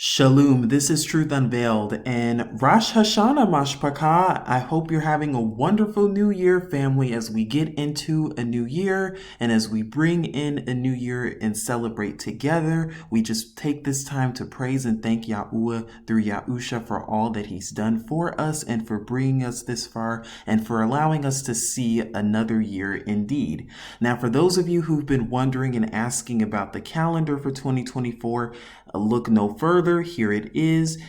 Shalom, this is Truth Unveiled, and Rosh Hashanah, MASHPAKHAH. I hope you're having a wonderful new year, family, as we get into a new year and as we bring in a new year and celebrate together. We just take this time to praise and thank Yahuwah through Yahusha for all that he's done for us and for bringing us this far and for allowing us to see another year indeed. Now, for those of you who've been wondering and asking about the calendar for 2024, look no further. Here it is.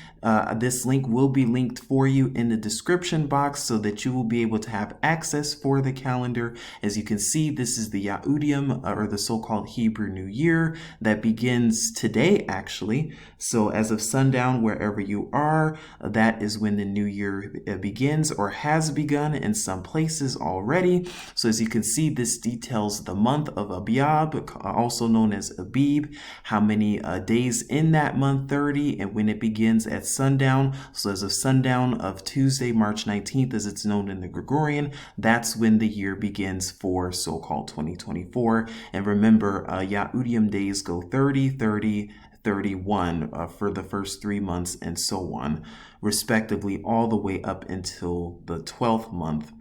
This link will be linked for you in the description box so that you will be able to have access for the calendar. As you can see, this is the Yahudyth, or the so-called Hebrew New Year, that begins today, actually. So as of sundown, wherever you are, that is when the new year begins or has begun in some places already. So as you can see, this details the month of Abiyab, also known as Abib, how many days in that month, 30, and when it begins at sundown. So as of sundown of Tuesday, March 19th, as it's known in the Gregorian, that's when the year begins for so-called 2024. And remember, Yahudyth days go 30, 30, 31 for the first 3 months and so on, respectively, all the way up until the 12th month.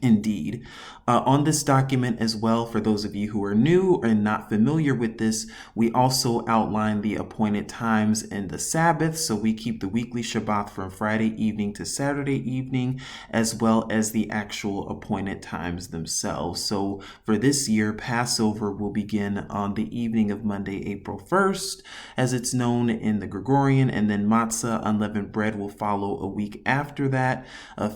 Indeed. On this document as well, for those of you who are new and not familiar with this, we also outline the appointed times and the Sabbath. So we keep the weekly Shabbat from Friday evening to Saturday evening, as well as the actual appointed times themselves. So for this year, Passover will begin on the evening of Monday, April 1st, as it's known in the Gregorian, and then matzah, unleavened bread, will follow a week after that.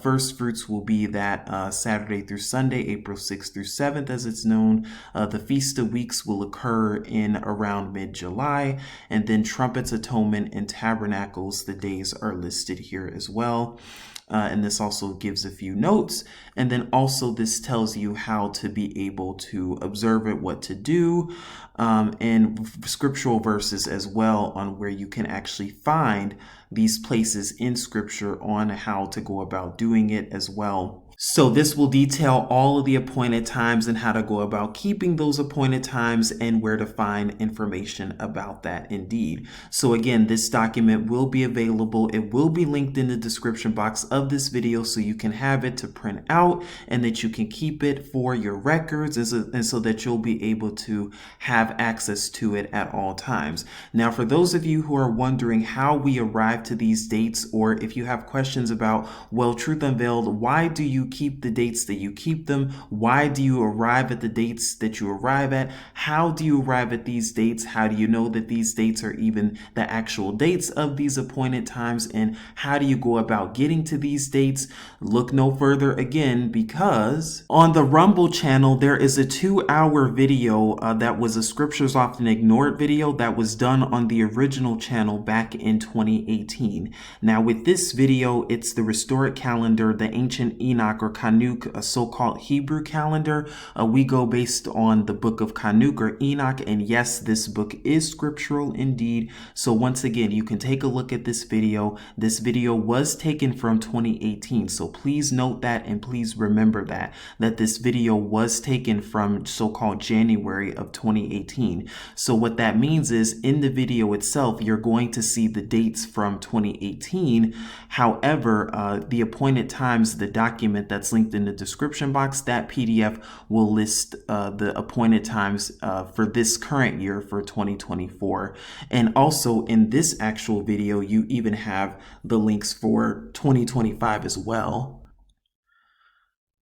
First fruits will be that Saturday through Sunday, April 6th through 7th, as it's known. The Feast of Weeks will occur in around mid-July, and then Trumpets, Atonement, and Tabernacles, the days are listed here as well. And this also gives a few notes. And then also this tells you how to be able to observe it, what to do, and scriptural verses as well on where you can actually find these places in scripture on how to go about doing it as well. So this will detail all of the appointed times and how to go about keeping those appointed times and where to find information about that indeed. So again, this document will be available. It will be linked in the description box of this video so you can have it to print out and that you can keep it for your records and so that you'll be able to have access to it at all times. Now, for those of you who are wondering how we arrive to these dates, or if you have questions about, well, Truth Unveiled, why do you keep the dates that you keep them? Why do you arrive at the dates that you arrive at? How do you arrive at these dates? How do you know that these dates are even the actual dates of these appointed times? And how do you go about getting to these dates? Look no further again, because on the Rumble channel, there is a 2-hour video that was a Scriptures Often Ignored video that was done on the original channel back in 2018. Now with this video, it's the restored calendar, the ancient Enoch or 𝐤𝐄𝐄, a so-called Hebrew calendar. We go based on the book of 𝐤𝐄𝐄 or Enoch, and yes, this book is scriptural indeed. So once again, you can take a look at this video. This video was taken from 2018, so please note that, and please remember that this video was taken from so-called January of 2018. So what that means is in the video itself, you're going to see the dates from 2018. However, the appointed times, the document that's linked in the description box, that PDF will list the appointed times for this current year for 2024. And also in this actual video, you even have the links for 2025 as well.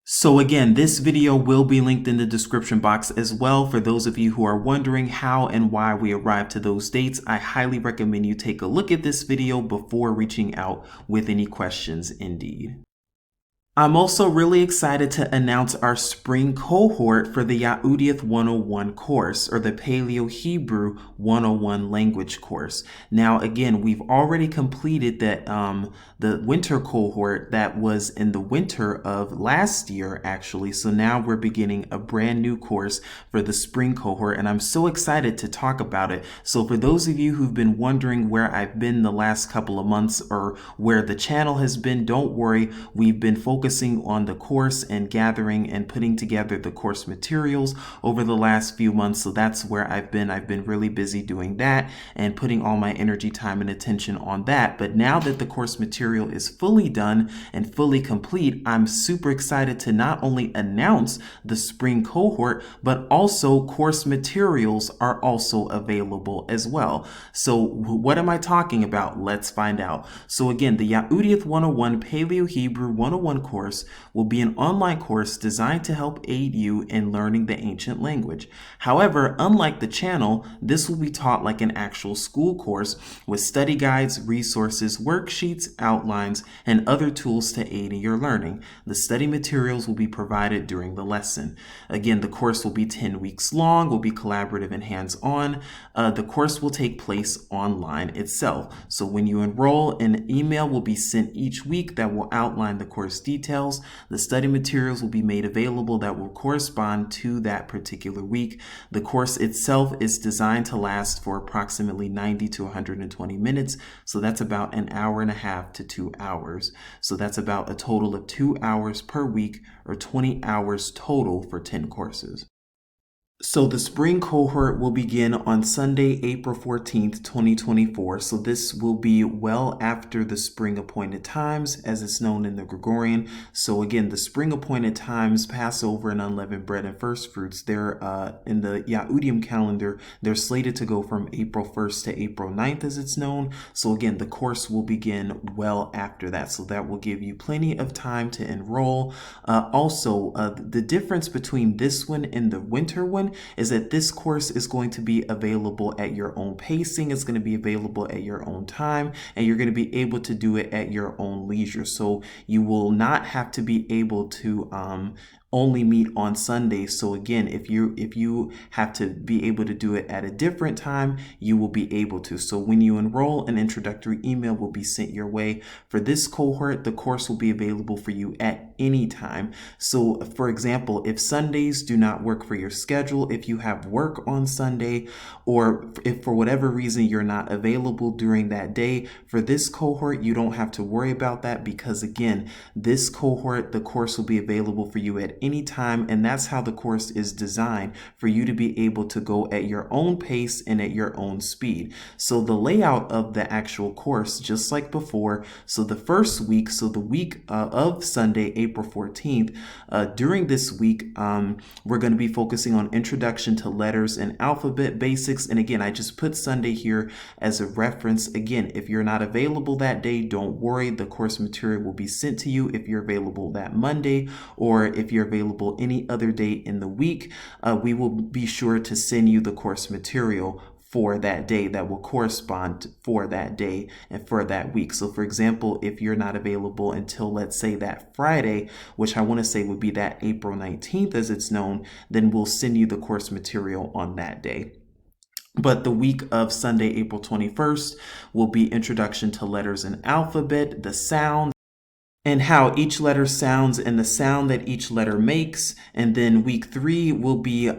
So again, this video will be linked in the description box as well. For those of you who are wondering how and why we arrived to those dates, I highly recommend you take a look at this video before reaching out with any questions indeed. I'm also really excited to announce our spring cohort for the Yahudyth 101 course, or the Paleo Hebrew 101 language course. Now, again, we've already completed the winter cohort that was in the winter of last year, actually. So now we're beginning a brand new course for the spring cohort, and I'm so excited to talk about it. So for those of you who've been wondering where I've been the last couple of months or where the channel has been, don't worry. We've been focused focusing on the course and gathering and putting together the course materials over the last few months. So that's where I've been. I've been really busy doing that and putting all my energy, time, and attention on that. But now that the course material is fully done and fully complete, I'm super excited to not only announce the spring cohort, but also course materials are also available as well. So what am I talking about? Let's find out. So again, the Yahudyth 101 Paleo Hebrew 101 course will be an online course designed to help aid you in learning the ancient language. However, unlike the channel, this will be taught like an actual school course with study guides, resources, worksheets, outlines, and other tools to aid in your learning. The study materials will be provided during the lesson. Again, the course will be 10 weeks long, will be collaborative and hands-on. The course will take place online itself. So when you enroll, an email will be sent each week that will outline the course details. The study materials will be made available that will correspond to that particular week. The course itself is designed to last for approximately 90 to 120 minutes. So that's about an hour and a half to 2 hours. So that's about a total of 2 hours per week, or 20 hours total for 10 courses. So the spring cohort will begin on Sunday, April 14th, 2024. So this will be well after the spring appointed times, as it's known in the Gregorian. So again, the spring appointed times, Passover and unleavened bread and first fruits, they're in the Yahudim calendar, they're slated to go from April 1st to April 9th, as it's known. So again, the course will begin well after that. So that will give you plenty of time to enroll. Also, the difference between this one and the winter one is that this course is going to be available at your own pacing. It's going to be available at your own time, and you're going to be able to do it at your own leisure. So you will not have to be able to only meet on Sundays. So again, if you have to be able to do it at a different time, you will be able to. So when you enroll, an introductory email will be sent your way. For this cohort, the course will be available for you at any time. So for example, if Sundays do not work for your schedule, if you have work on Sunday, or if for whatever reason you're not available during that day, for this cohort, you don't have to worry about that, because again, this cohort, the course will be available for you at any time, and that's how the course is designed, for you to be able to go at your own pace and at your own speed. So the layout of the actual course, just like before, so the first week, so the week of Sunday, April 14th, during this week, we're going to be focusing on introduction to letters and alphabet basics. And again, I just put Sunday here as a reference. Again, if you're not available that day, don't worry. The course material will be sent to you if you're available that Monday, or if you're available any other day in the week. We will be sure to send you the course material for that day that will correspond for that day and for that week. So for example, if you're not available until, let's say, that Friday, which I want to say would be that April 19th as it's known, then we'll send you the course material on that day. But the week of Sunday, April 21st, will be introduction to letters and alphabet, the sounds, and how each letter sounds and the sound that each letter makes. And then week 3 will be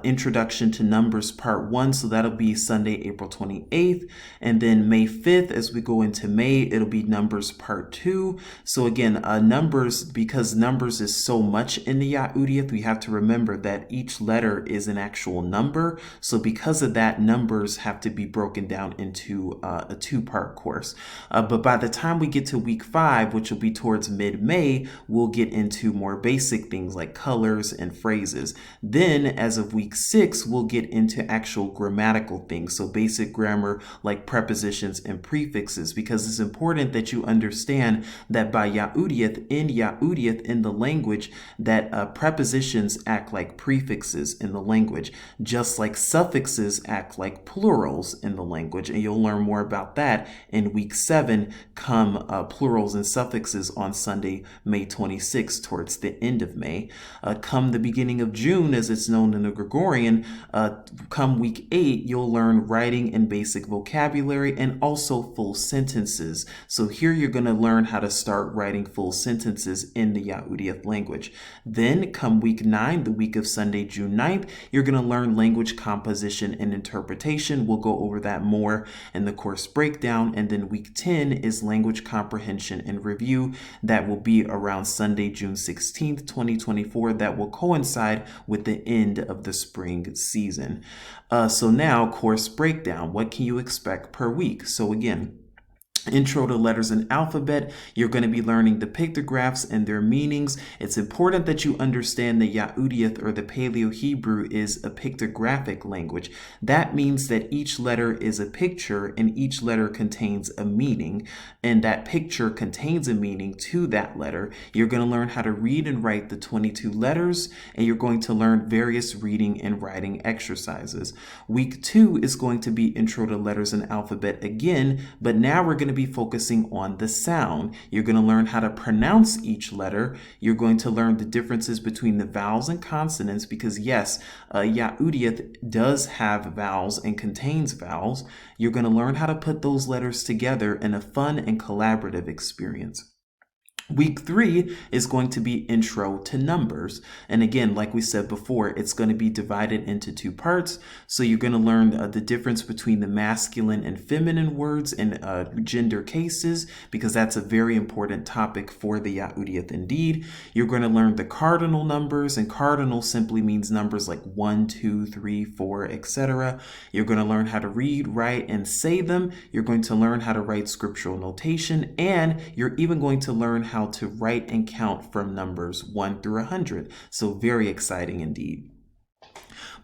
introduction to numbers part 1. So that'll be Sunday, April 28th. And then May 5th, as we go into May, it'll be numbers part 2. So again, numbers, because numbers is so much in the Yahudyth, we have to remember that each letter is an actual number. So because of that, numbers have to be broken down into a 2-part course. But by the time we get to week 5, which will be towards mid-May, we'll get into more basic things like colors and phrases. Then as of week 6, we'll get into actual grammatical things. So basic grammar like prepositions and prefixes, because it's important that you understand that by Yahudyth, in the language, that prepositions act like prefixes in the language, just like suffixes act like plurals in the language. And you'll learn more about that in week 7, come plurals and suffixes on Sunday, May 26th, towards the end of May. Come the beginning of June, as it's known in the Gregorian, come week 8, you'll learn writing and basic vocabulary, and also full sentences. So here you're going to learn how to start writing full sentences in the Yahudyth language. Then come week 9, the week of Sunday, June 9th, you're going to learn language composition and interpretation. We'll go over that more in the course breakdown. And then week 10 is language comprehension and review. that will be around Sunday, June 16th, 2024. That will coincide with the end of the spring season. So now, course breakdown. What can you expect per week? So again, Intro to Letters and Alphabet, you're going to be learning the pictographs and their meanings. It's important that you understand the Yahudyth, or the Paleo Hebrew, is a pictographic language. That means that each letter is a picture and each letter contains a meaning, and that picture contains a meaning to that letter. You're going to learn how to read and write the 22 letters, and you're going to learn various reading and writing exercises. Week 2 is going to be Intro to Letters and Alphabet again, but now we're going to be focusing on the sound. You're going to learn how to pronounce each letter. You're going to learn the differences between the vowels and consonants, because yes, Yahudyth does have vowels and contains vowels. You're going to learn how to put those letters together in a fun and collaborative experience. Week 3 is going to be Intro to Numbers. And again, like we said before, it's going to be divided into 2 parts. So you're going to learn the difference between the masculine and feminine words in gender cases, because that's a very important topic for the Yahudyth indeed. You're going to learn the cardinal numbers, and cardinal simply means numbers like 1, 2, 3, 4, etc. You're going to learn how to read, write, and say them. You're going to learn how to write scriptural notation, and you're even going to learn how to write and count from numbers 1 through 100. So very exciting indeed.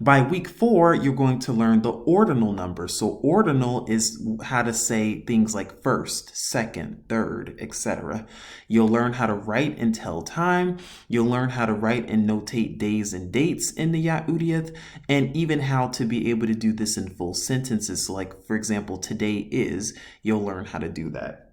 By week 4, you're going to learn the ordinal numbers. So ordinal is how to say things like first, second, third, etc. You'll learn how to write and tell time. You'll learn how to write and notate days and dates in the Yahudyth, and even how to be able to do this in full sentences. So like, for example, today is, you'll learn how to do that.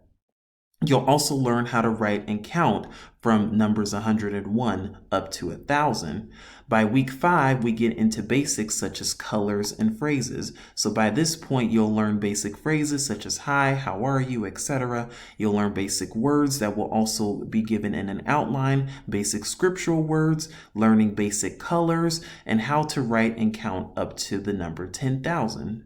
You'll also learn how to write and count from numbers 101 up to 1,000. By week 5, we get into basics such as colors and phrases. So by this point, you'll learn basic phrases such as hi, how are you, etc. You'll learn basic words that will also be given in an outline, basic scriptural words, learning basic colors, and how to write and count up to the number 10,000.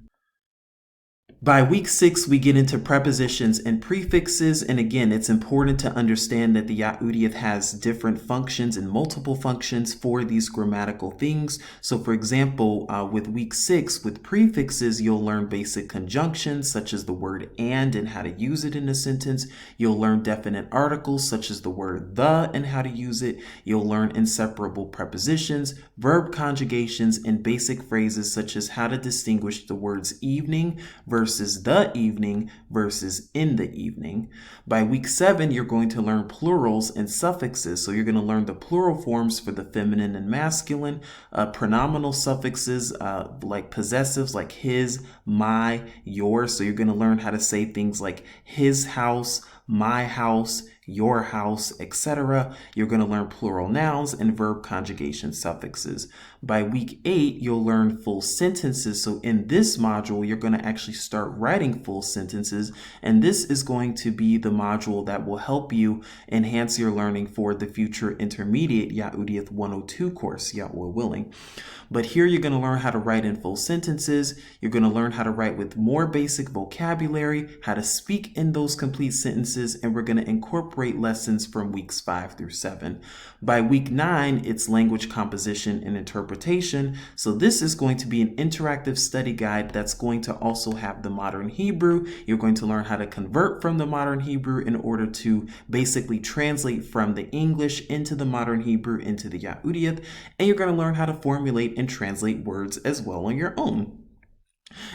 By week 6, we get into prepositions and prefixes. And again, it's important to understand that the Yahudyth has different functions and multiple functions for these grammatical things. So for example, with week 6, with prefixes, you'll learn basic conjunctions such as the word and how to use it in a sentence. You'll learn definite articles such as the word the and how to use it. You'll learn inseparable prepositions, verb conjugations, and basic phrases such as how to distinguish the words evening versus the evening versus in the evening. By week 7, you're going to learn plurals and suffixes. So you're going to learn the plural forms for the feminine and masculine, pronominal suffixes like possessives like his, my, yours. So you're going to learn how to say things like his house, my house, your house, etc. You're going to learn plural nouns and verb conjugation suffixes. By week 8, you'll learn full sentences. So in this module, you're going to actually start writing full sentences. And this is going to be the module that will help you enhance your learning for the future intermediate Yahudyth 102 course, Yahweh willing. But here you're going to learn how to write in full sentences. You're going to learn how to write with more basic vocabulary, how to speak in those complete sentences, and we're going to incorporate lessons from weeks 5 through 7. By week 9, it's language composition and interpretation. So this is going to be an interactive study guide that's going to also have the modern Hebrew. You're going to learn how to convert from the modern Hebrew in order to basically translate from the English into the modern Hebrew into the Yahudyth, and you're going to learn how to formulate and translate words as well on your own.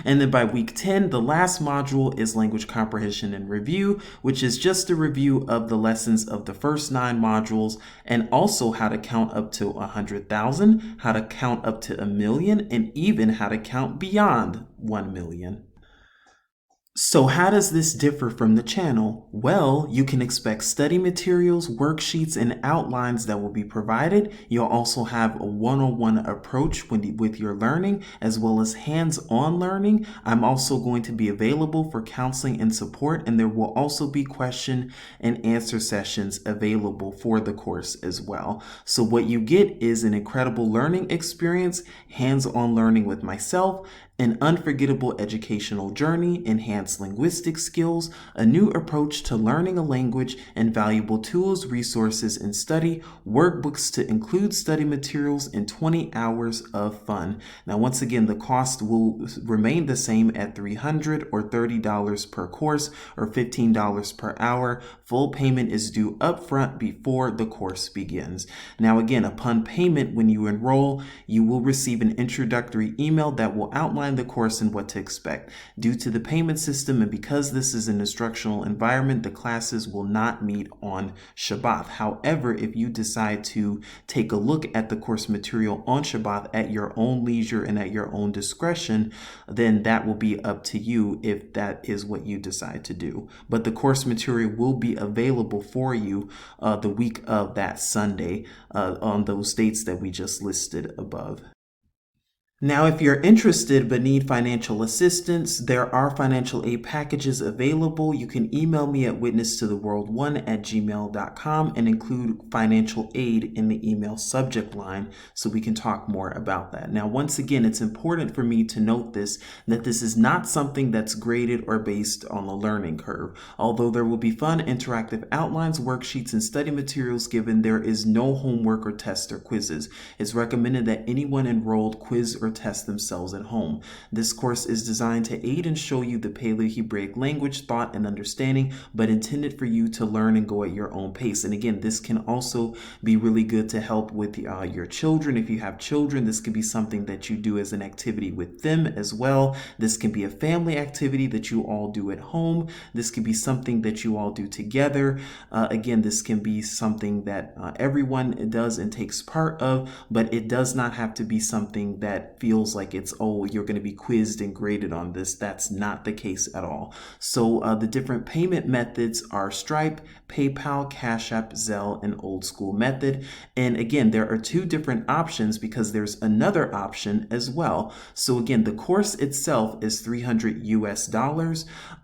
And then by week 10, the last module is language comprehension and review, which is just a review of the lessons of the first 9 modules, and also how to count up to 100,000, how to count up to 1,000,000, and even how to count beyond 1,000,000. So how does this differ from the channel? Well, you can expect study materials, worksheets, and outlines that will be provided. You'll also have a one-on-one approach with your learning, as well as hands-on learning. I'm also going to be available for counseling and support, and there will also be question and answer sessions available for the course as well. So what you get is an incredible learning experience, hands-on learning with myself, an unforgettable educational journey, enhanced advanced linguistic skills, a new approach to learning a language, and valuable tools, resources, and study, workbooks to include study materials, and 20 hours of fun. Now, once again, the cost will remain the same at $300 or $30 per course or $15 per hour. Full payment is due upfront before the course begins. Now, again, upon payment, when you enroll, you will receive an introductory email that will outline the course and what to expect. Due to the payment system and because this is an instructional environment, the classes will not meet on Shabbat. However, if you decide to take a look at the course material on Shabbat at your own leisure and at your own discretion, then that will be up to you if that is what you decide to do. But the course material will be available for you the week of that Sunday on those dates that we just listed above. Now, if you're interested but need financial assistance, there are financial aid packages available. You can email me at witness2theworld1@gmail.com and include financial aid in the email subject line so we can talk more about that. Now, once again, it's important for me to note that this is not something that's graded or based on a learning curve. Although there will be fun, interactive outlines, worksheets, and study materials given, there is no homework or tests or quizzes. It's recommended that anyone enrolled quiz or test themselves at home. This course is designed to aid and show you the Paleo Hebraic language, thought, and understanding, but intended for you to learn and go at your own pace. And again, this can also be really good to help with your children. If you have children, this could be something that you do as an activity with them as well. This can be a family activity that you all do at home. This could be something that you all do together. Again, this can be something that everyone does and takes part of, but it does not have to be something that feels like it's, oh, you're going to be quizzed and graded on this. That's not the case at all. So the different payment methods are Stripe, PayPal, Cash App, Zelle, and Old School Method. And again, there are two different options because there's another option as well. So again, the course itself is $300 US,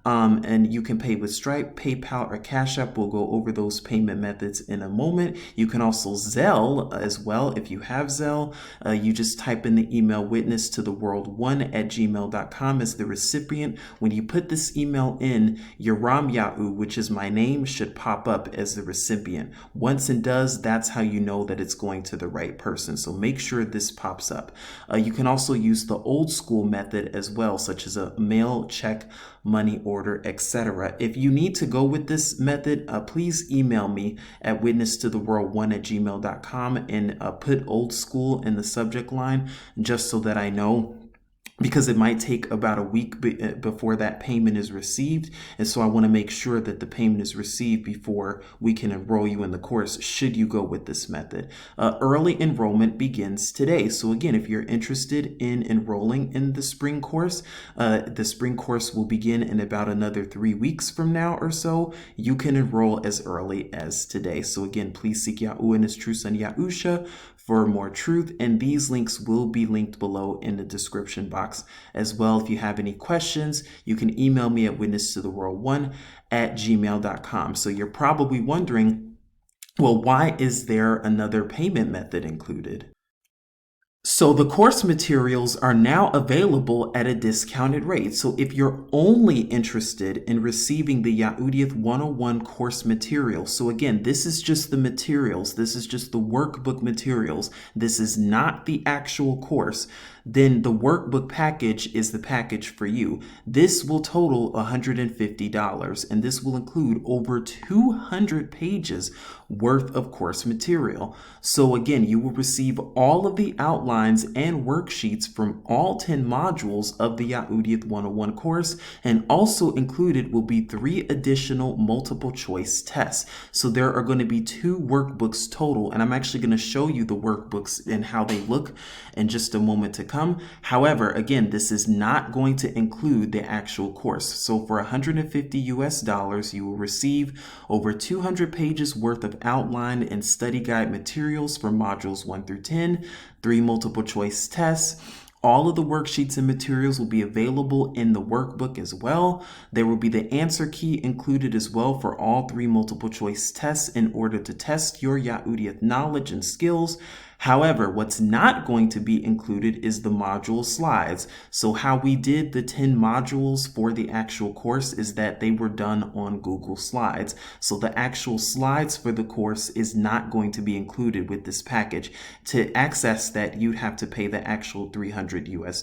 and you can pay with Stripe, PayPal, or Cash App. We'll go over those payment methods in a moment. You can also Zelle as well. If you have Zelle, you just type in the email witness2theworld1@gmail.com as the recipient. When you put this email in, Yahudyth, which is my name, should pop up as the recipient. Once it does, that's how you know that it's going to the right person. So make sure this pops up. You can also use the old school method as well, such as a mail, check, money order, etc. If you need to go with this method, please email me at witness2theworld1@gmail.com and put old school in the subject line just so that I know, because it might take about a week before that payment is received. And so I want to make sure that the payment is received before we can enroll you in the course, should you go with this method. Early enrollment begins today. So again, if you're interested in enrolling in the spring course will begin in about another 3 weeks from now or so. You can enroll as early as today. So again, please seek Yahuwah and his true son Yahusha for more truth, and these links will be linked below in the description box as well. If you have any questions, you can email me at witness2theworld1@gmail.com. So you're probably wondering, well, why is there another payment method included? So the course materials are now available at a discounted rate. So if you're only interested in receiving the Yahudyth 101 course material, so again, this is just the materials, this is just the workbook materials, this is not the actual course, then the workbook package is the package for you. This will total $150, and this will include over 200 pages worth of course material. So again, you will receive all of the outlines and worksheets from all 10 modules of the Yahudyth 101 course, and also included will be 3 additional multiple choice tests. So there are going to be 2 workbooks total, and I'm actually going to show you the workbooks and how they look in just a moment to come. However, again, this is not going to include the actual course. So for $150 US, you will receive over 200 pages worth of outline and study guide materials for modules 1 through 10, 3 multiple choice tests. All of the worksheets and materials will be available in the workbook as well. There will be the answer key included as well for all 3 multiple choice tests in order to test your Yahudyth knowledge and skills. However, what's not going to be included is the module slides. So how we did the 10 modules for the actual course is that they were done on Google Slides. So the actual slides for the course is not going to be included with this package. To access that, you'd have to pay the actual $300 US.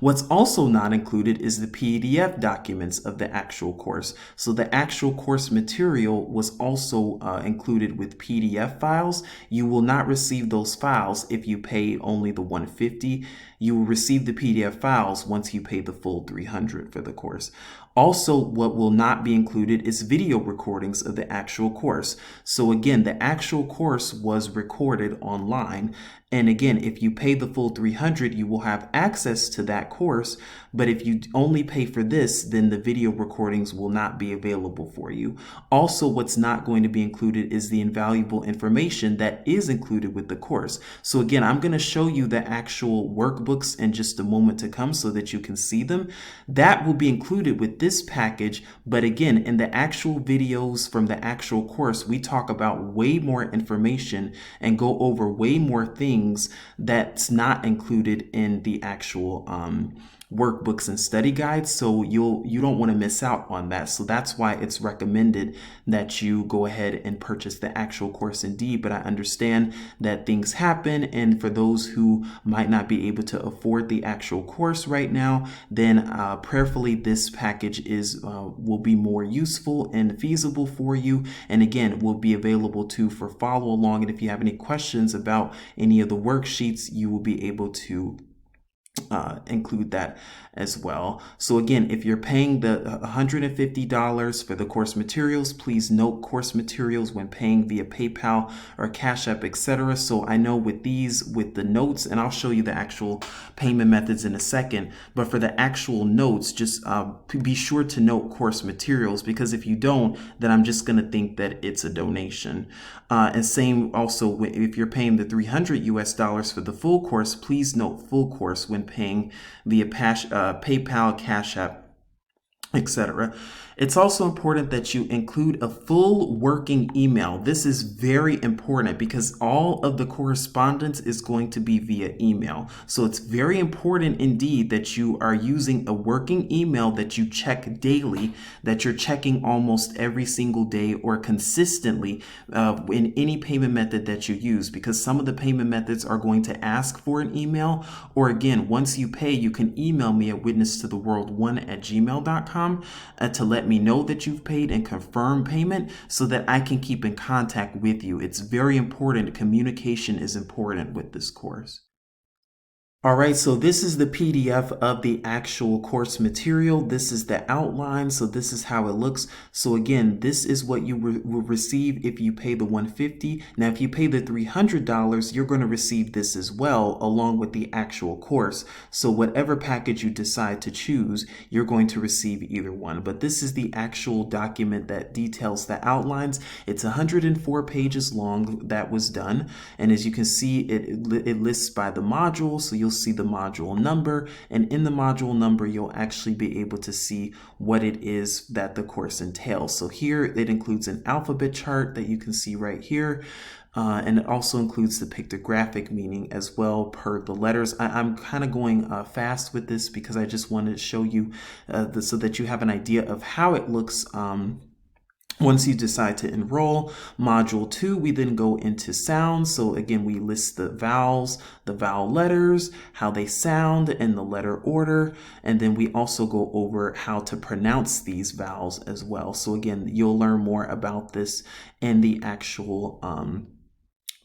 What's also not included is the PDF documents of the actual course. So the actual course material was also included with PDF files. You will not receive those files if you pay only the $150. You will receive the PDF files once you pay the full $300 for the course. Also, what will not be included is video recordings of the actual course. So again, the actual course was recorded online. And again, if you pay the full $300, you will have access to that course. But if you only pay for this, then the video recordings will not be available for you. Also, what's not going to be included is the invaluable information that is included with the course. So again, I'm going to show you the actual workbooks in just a moment to come so that you can see them. That will be included with this package. But again, in the actual videos from the actual course, we talk about way more information and go over way more things that's not included in the actual workbooks and study guides. So you don't want to miss out on that. So that's why it's recommended that you go ahead and purchase the actual course indeed. But I understand that things happen, and for those who might not be able to afford the actual course right now, then prayerfully this package will be more useful and feasible for you, and again will be available too for follow along. And if you have any questions about any of the worksheets, you will be able to include that as well. So again, if you're paying the $150 for the course materials, please note course materials when paying via PayPal or Cash App, etc. So I know with the notes, and I'll show you the actual payment methods in a second, but for the actual notes, just be sure to note course materials, because if you don't, then I'm just going to think that it's a donation. And same also if you're paying the $300 US for the full course, please note full course when paying via PayPal, Cash App, etc. It's also important that you include a full working email. This is very important because all of the correspondence is going to be via email. So it's very important indeed that you are using a working email that you check daily, that you're checking almost every single day or consistently in any payment method that you use, because some of the payment methods are going to ask for an email, or again, once you pay, you can email me at witnesstotheworld1@gmail.com to let me know that you've paid and confirm payment so that I can keep in contact with you. It's very important. Communication is important with this course. All right, so this is the PDF of the actual course material. This is the outline, so this is how it looks. So again, this is what you will receive if you pay the $150. Now, if you pay the $300, you're going to receive this as well, along with the actual course. So whatever package you decide to choose, you're going to receive either one. But this is the actual document that details the outlines. It's 104 pages long that was done. And as you can see, it lists by the module, so you'll see the module number, and in the module number you'll actually be able to see what it is that the course entails. So here it includes an alphabet chart that you can see right here, and it also includes the pictographic meaning as well per the letters. I'm kind of going fast with this because I just wanted to show you so that you have an idea of how it looks once you decide to enroll. Module 2, we then go into sounds. So again, we list the vowels, the vowel letters, how they sound in the letter order. And then we also go over how to pronounce these vowels as well. So again, you'll learn more about this in the actual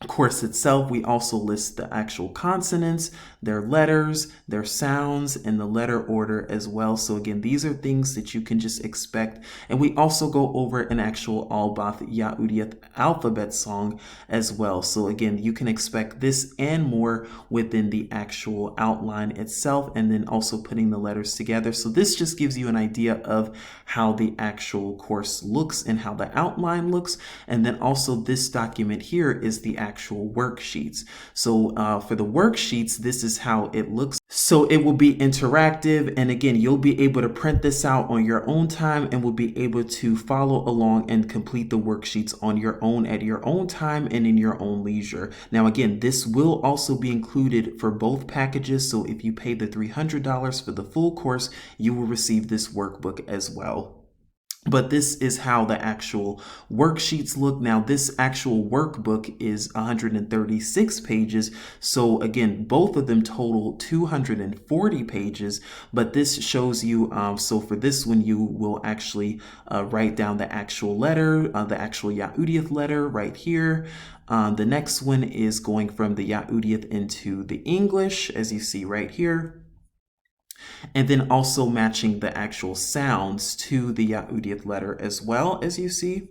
course itself. We also list the actual consonants, their letters, their sounds, and the letter order as well. So again, these are things that you can just expect. And we also go over an actual Albath Yahudyth alphabet song as well. So again, you can expect this and more within the actual outline itself, and then also putting the letters together. So this just gives you an idea of how the actual course looks and how the outline looks. And then also this document here is the actual worksheets. So for the worksheets, this is how it looks. So it will be interactive, and again, you'll be able to print this out on your own time and will be able to follow along and complete the worksheets on your own at your own time and in your own leisure. Now again, this will also be included for both packages, so if you pay the $300 for the full course, you will receive this workbook as well. But this is how the actual worksheets look. Now, this actual workbook is 136 pages. So again, both of them total 240 pages, but this shows you, so for this one, you will actually write down the actual letter, the actual Yahudyth letter right here. The next one is going from the Yahudyth into the English, as you see right here. And then also matching the actual sounds to the Yahudyth letter as well, as you see.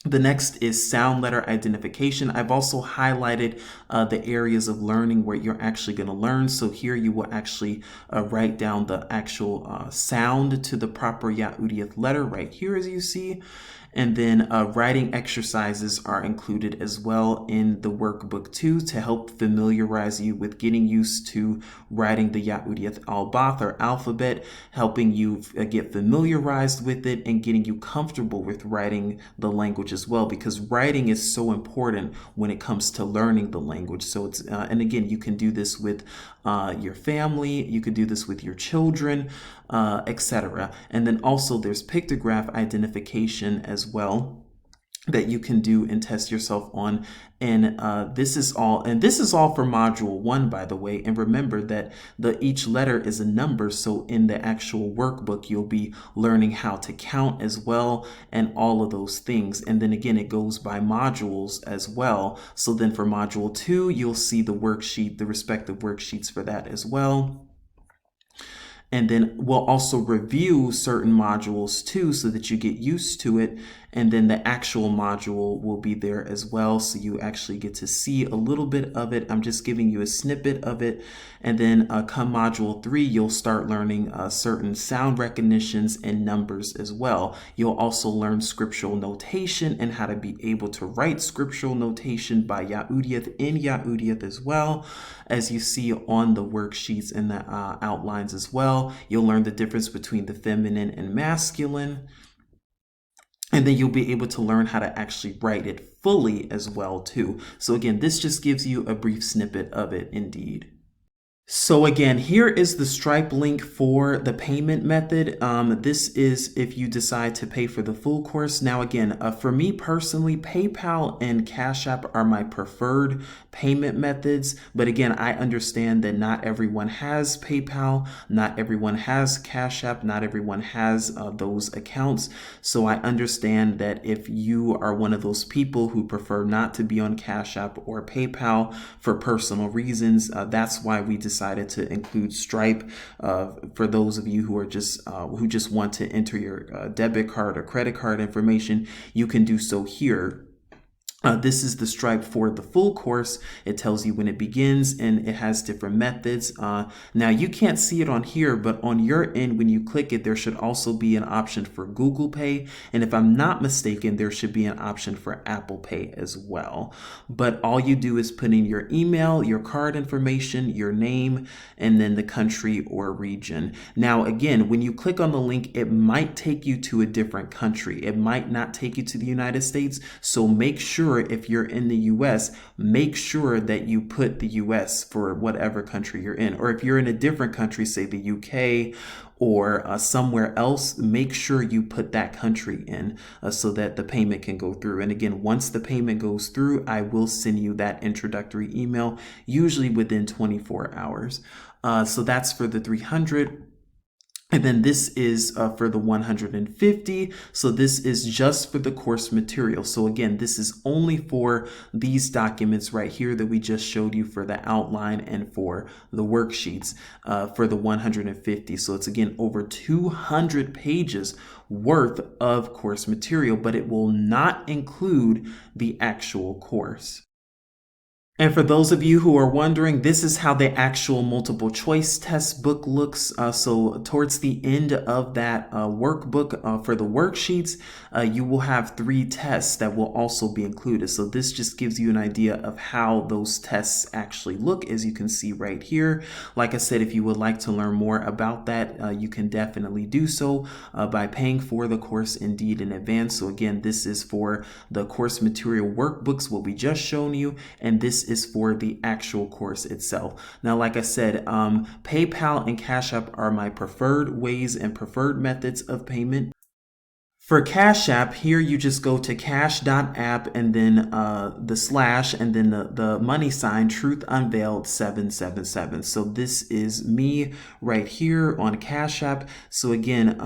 The next is sound letter identification. I've also highlighted the areas of learning where you're actually going to learn. So here you will actually write down the actual sound to the proper Yahudyth letter right here, as you see. And then writing exercises are included as well in the workbook too, to help familiarize you with getting used to writing the Yahudyth or alphabet, helping you get familiarized with it and getting you comfortable with writing the language as well, because writing is so important when it comes to learning the language. So it's and again, you can do this with your family, you could do this with your children, etc. And then also there's pictograph identification as well that you can do and test yourself on. And this is all for module 1, by the way. And remember that each letter is a number. So in the actual workbook, you'll be learning how to count as well and all of those things. And then again, it goes by modules as well. So then for module 2, you'll see the worksheet, the respective worksheets for that as well. And then we'll also review certain modules too, so that you get used to it. And then the actual module will be there as well, so you actually get to see a little bit of it. I'm just giving you a snippet of it. And then come module 3, you'll start learning certain sound recognitions and numbers as well. You'll also learn scriptural notation and how to be able to write scriptural notation by Yahudyth in Yahudyth as well, as you see on the worksheets and the outlines as well. You'll learn the difference between the feminine and masculine. And then you'll be able to learn how to actually write it fully as well too. So again, this just gives you a brief snippet of it indeed. So again, here is the Stripe link for the payment method. This is if you decide to pay for the full course. Now again, for me personally, PayPal and Cash App are my preferred payment methods. But again, I understand that not everyone has PayPal, not everyone has Cash App, not everyone has those accounts. So I understand that if you are one of those people who prefer not to be on Cash App or PayPal for personal reasons, that's why we decided to include Stripe. For those of you who are just want to enter your debit card or credit card information, you can do so here. This is the Stripe for the full course. It tells you when it begins and it has different methods. Now you can't see it on here, but on your end, when you click it, there should also be an option for Google Pay. And if I'm not mistaken, there should be an option for Apple Pay as well. But all you do is put in your email, your card information, your name, and then the country or region. Now, again, when you click on the link, it might take you to a different country. It might not take you to the United States. So make sure if you're in the US, make sure that you put the US for whatever country you're in. Or if you're in a different country, say the UK or somewhere else, make sure you put that country in so that the payment can go through. And again, once the payment goes through, I will send you that introductory email, usually within 24 hours. So that's for the 300. And then this is for the 150. So this is just for the course material. So again, this is only for these documents right here that we just showed you for the outline and for the worksheets for the 150. So it's again over 200 pages worth of course material, but it will not include the actual course. And for those of you who are wondering, this is how the actual multiple choice test book looks. So towards the end of that workbook for the worksheets, you will have 3 tests that will also be included. So this just gives you an idea of how those tests actually look, as you can see right here. Like I said, if you would like to learn more about that, you can definitely do so by paying for the course indeed in advance. So again, this is for the course material workbooks, what we just shown you, and this is for the actual course itself. Now, like I said, PayPal and Cash App are my preferred ways and preferred methods of payment. For Cash App, here you just go to cash.app and then the slash and then the money sign Truth Unveiled 777. So this is me right here on Cash App. So again,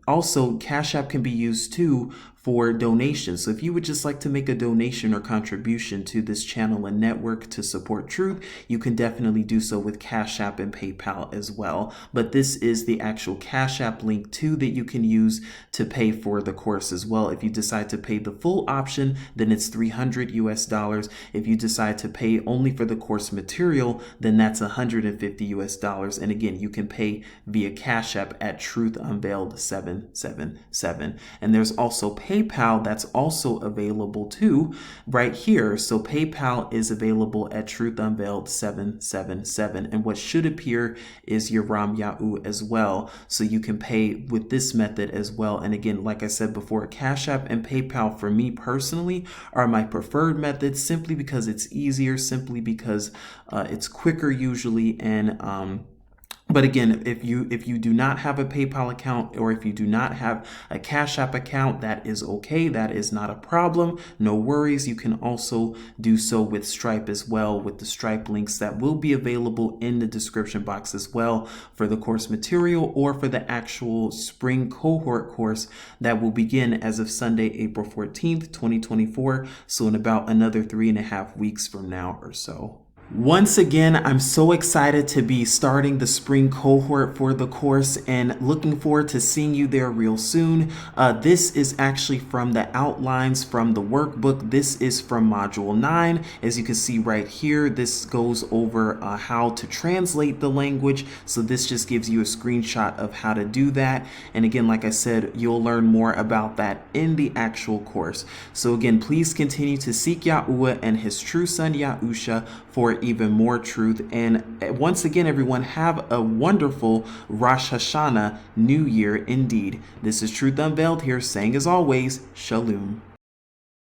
also Cash App can be used too for donations. So if you would just like to make a donation or contribution to this channel and network to support truth, you can definitely do so with Cash App and PayPal as well. But this is the actual Cash App link too that you can use to pay for the course as well. If you decide to pay the full option, then it's $300 US. If you decide to pay only for the course material, then that's $150 US. And again, you can pay via Cash App at Truth Unveiled 777. And there's also PayPal that's also available too right here. So PayPal is available at Truth Unveiled 777, and what should appear is your 𝐤𝐄𝐿 as well. So you can pay with this method as well. And again, like I said before, Cash App and PayPal for me personally are my preferred methods, simply because it's easier, simply because it's quicker usually, and but again, if you do not have a PayPal account, or if you do not have a Cash App account, that is okay. That is not a problem. No worries. You can also do so with Stripe as well, with the Stripe links that will be available in the description box as well for the course material or for the actual spring cohort course that will begin as of Sunday, April 14th, 2024. So in about another 3.5 weeks from now or so. Once again, I'm so excited to be starting the spring cohort for the course and looking forward to seeing you there real soon. This is actually from the outlines from the workbook. This is from Module 9. As you can see right here, this goes over how to translate the language. So this just gives you a screenshot of how to do that. And again, like I said, you'll learn more about that in the actual course. So again, please continue to seek Yahuwah and his true son Yahusha for even more truth. And once again, everyone, have a wonderful Rosh Hashanah, New Year indeed. This is Truth Unveiled here, saying as always, Shalom.